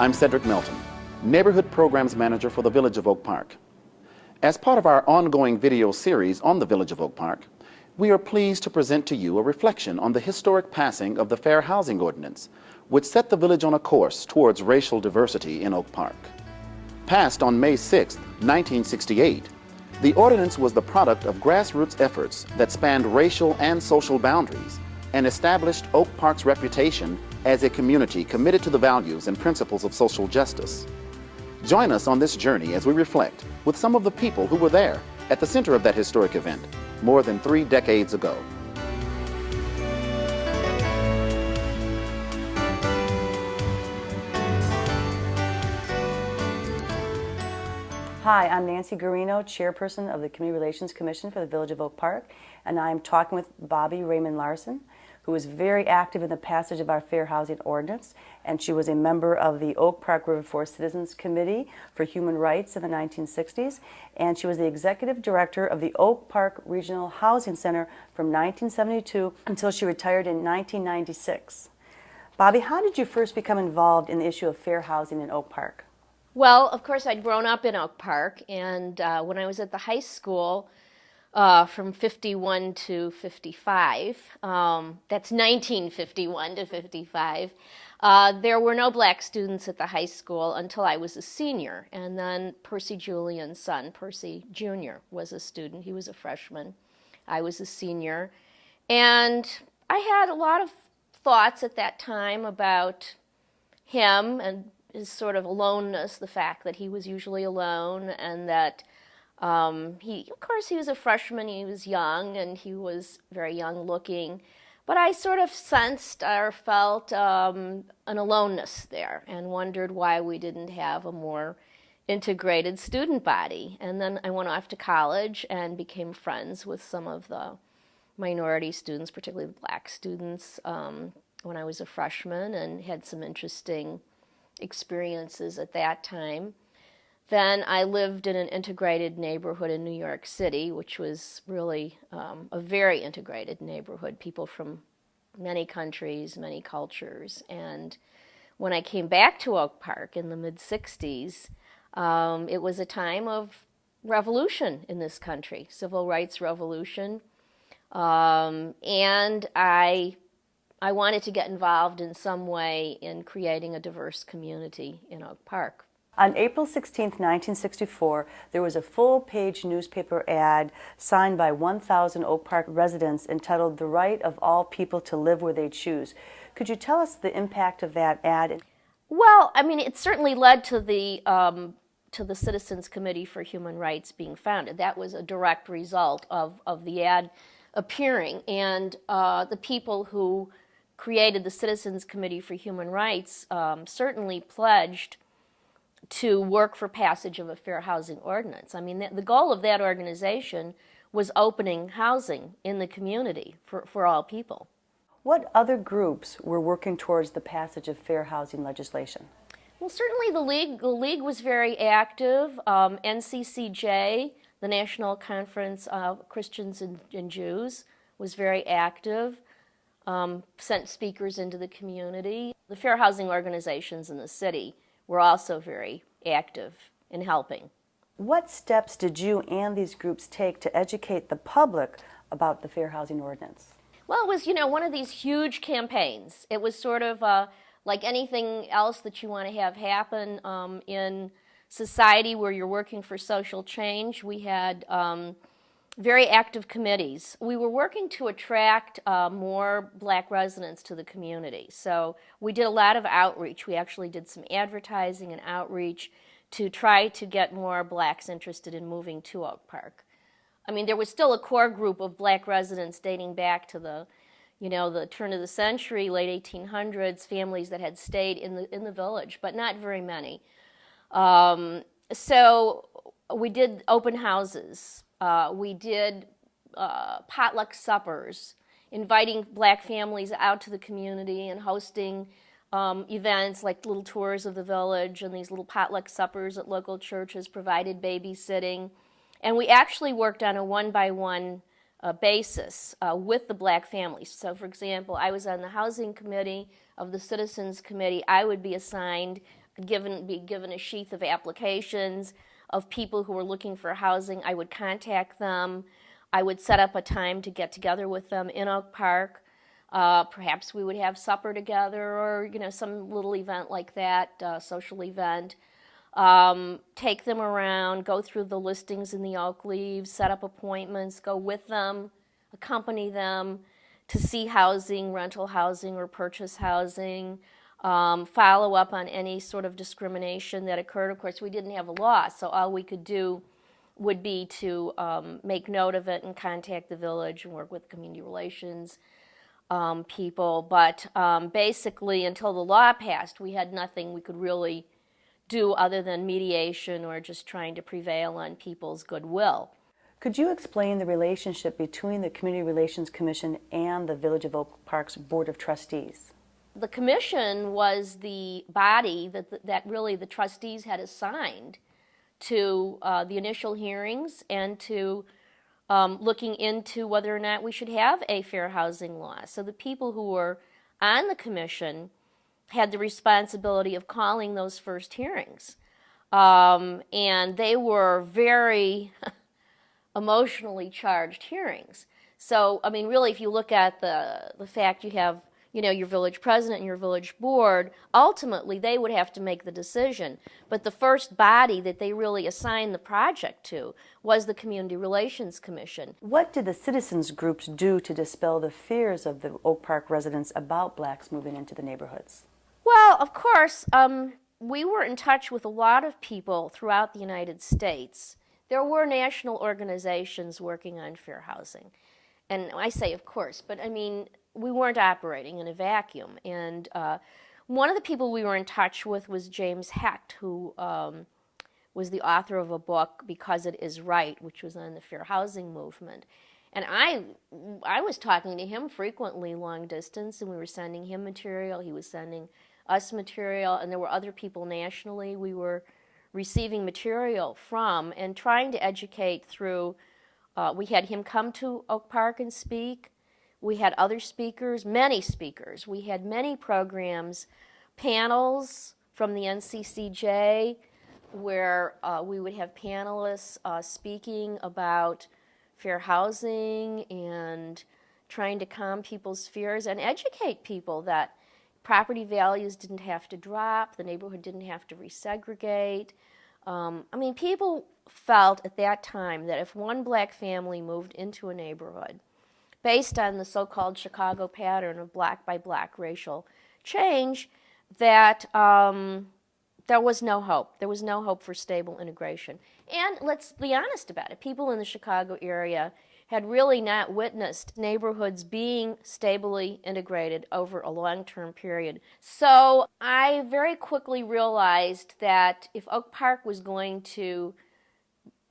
I'm Cedric Melton, Neighborhood Programs Manager for the Village of Oak Park. As part of our ongoing video series on the Village of Oak Park, we are pleased to present to you a reflection on the historic passing of the Fair Housing Ordinance, which set the village on a course towards racial diversity in Oak Park. Passed on May 6, 1968, the ordinance was the product of grassroots efforts that spanned racial and social boundaries and established Oak Park's reputation as a community committed to the values and principles of social justice. Join us on this journey as we reflect with some of the people who were there at the center of that historic event more than 3 decades ago. Hi, I'm Nancy Garino, Chairperson of the Community Relations Commission for the Village of Oak Park, and I'm talking with Bobbie Raymond Larson, who was very active in the passage of our Fair Housing Ordinance, and she was a member of the Oak Park River Forest Citizens Committee for Human Rights in the 1960s, and she was the Executive Director of the Oak Park Regional Housing Center from 1972 until she retired in 1996. Bobbie, how did you first become involved in the issue of fair housing in Oak Park? Well, of course, I'd grown up in Oak Park, and when I was at the high school, from 51 to 55, that's 1951 to 55, there were no black students at the high school until I was a senior, and then Percy Julian's son, Percy Jr., was a student. He was a freshman. I was a senior, and I had a lot of thoughts at that time about him and his sort of aloneness, the fact that he was usually alone, and that of course, he was a freshman, he was young, and he was very young looking, but I sort of sensed or felt an aloneness there and wondered why we didn't have a more integrated student body. And then I went off to college and became friends with some of the minority students, particularly the black students, when I was a freshman, and had some interesting experiences at that time. Then I lived in an integrated neighborhood in New York City, which was really a very integrated neighborhood, people from many countries, many cultures. And when I came back to Oak Park in the mid-60s, it was a time of revolution in this country, civil rights revolution. And I wanted to get involved in some way in creating a diverse community in Oak Park. On April 16, 1964, there was a full-page newspaper ad signed by 1,000 Oak Park residents entitled "The Right of All People to Live Where They Choose." Could you tell us the impact of that ad? Well, I mean, it certainly led to the Citizens Committee for Human Rights being founded. That was a direct result of the ad appearing, and the people who created the Citizens Committee for Human Rights certainly pledged to work for passage of a fair housing ordinance. I mean, the goal of that organization was opening housing in the community for all people. What other groups were working towards the passage of fair housing legislation? Well, certainly the League was very active. NCCJ, the National Conference of Christians and Jews, was very active, sent speakers into the community. The fair housing organizations in the city were also very active in helping. What steps did you and these groups take to educate the public about the Fair Housing Ordinance? Well, it was, one of these huge campaigns. It was sort of like anything else that you want to have happen in society where you're working for social change. We had very active committees. We were working to attract more black residents to the community. So we did a lot of outreach. We actually did some advertising and outreach to try to get more blacks interested in moving to Oak Park. I mean, there was still a core group of black residents dating back to the turn of the century, late 1800s, families that had stayed in the village, but not very many. So we did open houses. We did potluck suppers, inviting black families out to the community and hosting events like little tours of the village, and these little potluck suppers at local churches provided babysitting. And we actually worked on a one-by-one basis with the black families. So, for example, I was on the Housing Committee of the Citizens Committee. I would be assigned be given a sheath of applications of people who were looking for housing. I would contact them. I would set up a time to get together with them in Oak Park. Perhaps we would have supper together, or some little event like that, social event. Take them around, go through the listings in the Oak Leaves, set up appointments, go with them, accompany them to see housing, rental housing or purchase housing, follow up on any sort of discrimination that occurred. Of course, we didn't have a law, so all we could do would be to make note of it and contact the village and work with community relations people. But basically, until the law passed, we had nothing we could really do other than mediation or just trying to prevail on people's goodwill. Could you explain the relationship between the Community Relations Commission and the Village of Oak Park's Board of Trustees? The commission was the body that really the trustees had assigned to the initial hearings and to looking into whether or not we should have a fair housing law. So the people who were on the commission had the responsibility of calling those first hearings. And they were very emotionally charged hearings. So, I mean, really, if you look at the fact you have, your village president and your village board, ultimately they would have to make the decision. But the first body that they really assigned the project to was the Community Relations Commission. What did the citizens groups do to dispel the fears of the Oak Park residents about blacks moving into the neighborhoods? Well, of course, we were in touch with a lot of people throughout the United States. There were national organizations working on fair housing. And I say of course, but I mean, we weren't operating in a vacuum. And one of the people we were in touch with was James Hecht, who was the author of a book, Because It Is Right, which was on the fair housing movement. And I was talking to him frequently long distance, and we were sending him material, he was sending us material, and there were other people nationally we were receiving material from and trying to educate through. We had him come to Oak Park and speak. We had other speakers, many speakers. We had many programs, panels from the NCCJ, where we would have panelists speaking about fair housing and trying to calm people's fears and educate people that property values didn't have to drop, the neighborhood didn't have to resegregate. I mean, people felt at that time that if one black family moved into a neighborhood based on the so-called Chicago pattern of black by black racial change, that there was no hope. There was no hope for stable integration. And let's be honest about it. People in the Chicago area had really not witnessed neighborhoods being stably integrated over a long-term period. So I very quickly realized that if Oak Park was going to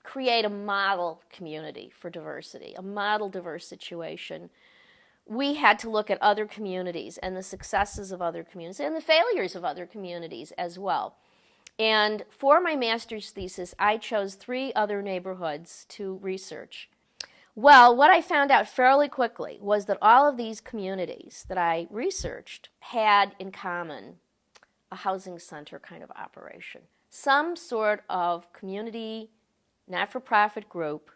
create a model community for diversity, a model diverse situation, we had to look at other communities and the successes of other communities and the failures of other communities as well. And for my master's thesis, I chose 3 other neighborhoods to research. Well, what I found out fairly quickly was that all of these communities that I researched had in common a housing center kind of operation, some sort of community not-for-profit group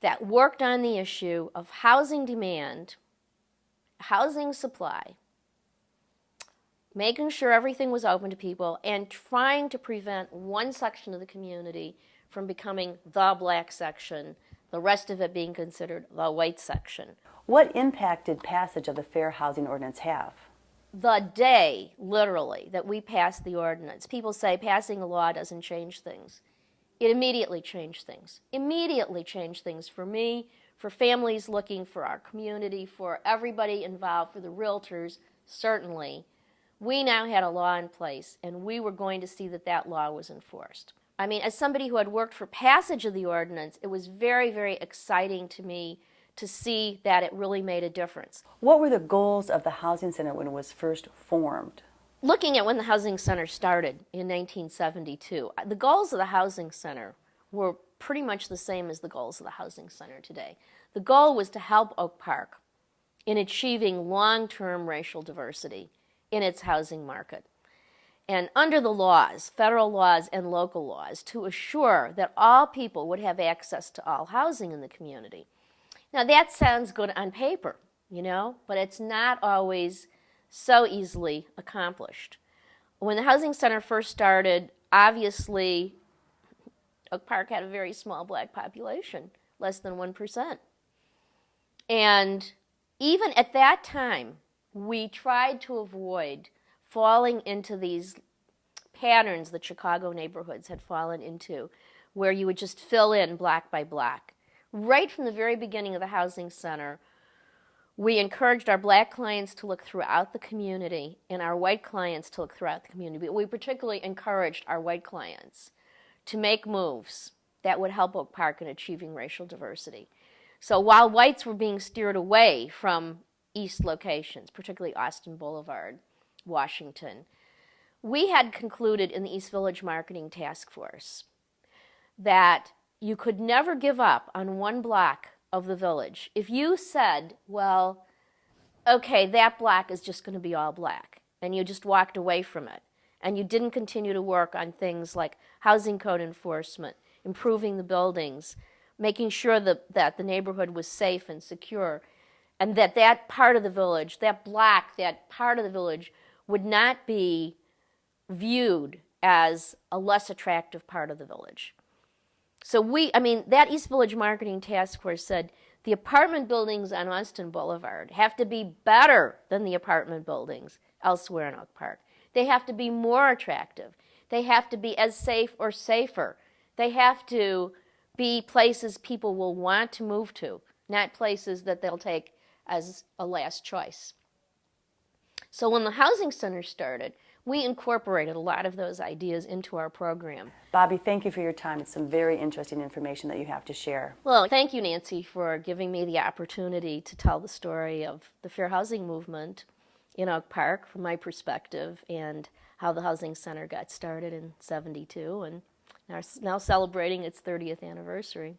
that worked on the issue of housing demand, housing supply, making sure everything was open to people, and trying to prevent one section of the community from becoming the black section, the rest of it being considered the white section. What impact did passage of the Fair Housing Ordinance have? The day, literally, that we passed the ordinance, people say passing a law doesn't change things. It immediately changed things. Immediately changed things for me, for families looking for our community, for everybody involved, for the realtors, certainly. We now had a law in place, and we were going to see that that law was enforced. I mean, as somebody who had worked for passage of the ordinance, it was very, very exciting to me to see that it really made a difference. What were the goals of the Housing Center when it was first formed? Looking at when the Housing Center started in 1972, the goals of the Housing Center were pretty much the same as the goals of the Housing Center today. The goal was to help Oak Park in achieving long-term racial diversity in its housing market. and under the laws, federal laws and local laws, to assure that all people would have access to all housing in the community. Now that sounds good on paper, you know, but it's not always so easily accomplished. When the Housing Center first started, obviously Oak Park had a very small black population, less than 1%. And even at that time, we tried to avoid falling into these patterns that Chicago neighborhoods had fallen into, where you would just fill in block by block. Right from the very beginning of the Housing Center, we encouraged our black clients to look throughout the community and our white clients to look throughout the community. But we particularly encouraged our white clients to make moves that would help Oak Park in achieving racial diversity. So while whites were being steered away from east locations, particularly Austin Boulevard, Washington, we had concluded in the East Village Marketing Task Force that you could never give up on one block of the village. If you said, well, okay, that block is just going to be all black, and you just walked away from it, and you didn't continue to work on things like housing code enforcement, improving the buildings, making sure that the neighborhood was safe and secure, and that part of the village, that block, that part of the village would not be viewed as a less attractive part of the village. So that East Village Marketing Task Force said the apartment buildings on Austin Boulevard have to be better than the apartment buildings elsewhere in Oak Park. They have to be more attractive. They have to be as safe or safer. They have to be places people will want to move to, not places that they'll take as a last choice. So when the Housing Center started, we incorporated a lot of those ideas into our program. Bobbie, thank you for your time. It's some very interesting information that you have to share. Well, thank you, Nancy, for giving me the opportunity to tell the story of the fair housing movement in Oak Park from my perspective and how the Housing Center got started in '72 and now celebrating its 30th anniversary.